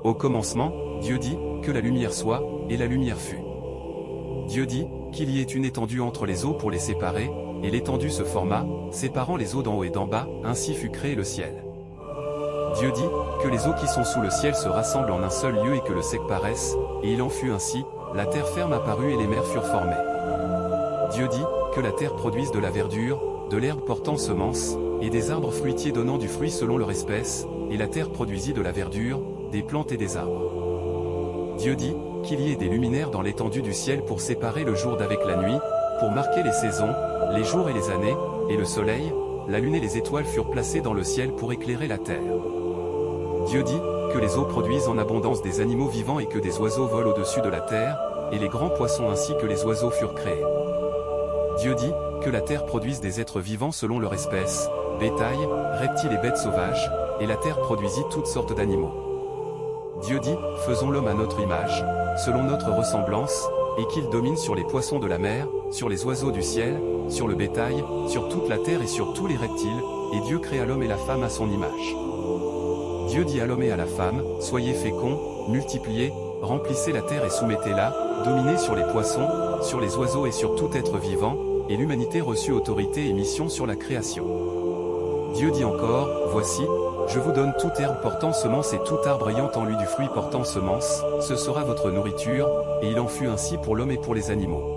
Au commencement, Dieu dit, que la lumière soit, et la lumière fut. Dieu dit, qu'il y ait une étendue entre les eaux pour les séparer, et l'étendue se forma, séparant les eaux d'en haut et d'en bas, ainsi fut créé le ciel. Dieu dit, que les eaux qui sont sous le ciel se rassemblent en un seul lieu et que le sec paraisse, et il en fut ainsi, la terre ferme apparut et les mers furent formées. Dieu dit, que la terre produise de la verdure, de l'herbe portant semences, et des arbres fruitiers donnant du fruit selon leur espèce, et la terre produisit de la verdure, des plantes et des arbres. Dieu dit, qu'il y ait des luminaires dans l'étendue du ciel pour séparer le jour d'avec la nuit, pour marquer les saisons, les jours et les années, et le soleil, la lune et les étoiles furent placés dans le ciel pour éclairer la terre. Dieu dit, que les eaux produisent en abondance des animaux vivants et que des oiseaux volent au-dessus de la terre, et les grands poissons ainsi que les oiseaux furent créés. Dieu dit, que la terre produise des êtres vivants selon leur espèce, bétail, reptiles et bêtes sauvages, et la terre produisit toutes sortes d'animaux. Dieu dit, faisons l'homme à notre image, selon notre ressemblance, et qu'il domine sur les poissons de la mer, sur les oiseaux du ciel, sur le bétail, sur toute la terre et sur tous les reptiles, et Dieu créa l'homme et la femme à son image. Dieu dit à l'homme et à la femme, soyez féconds, multipliez, remplissez la terre et soumettez-la, dominez sur les poissons, sur les oiseaux et sur tout être vivant, et l'humanité reçut autorité et mission sur la création. Dieu dit encore, voici, je vous donne toute herbe portant semence et tout arbre ayant en lui du fruit portant semence, ce sera votre nourriture, et il en fut ainsi pour l'homme et pour les animaux.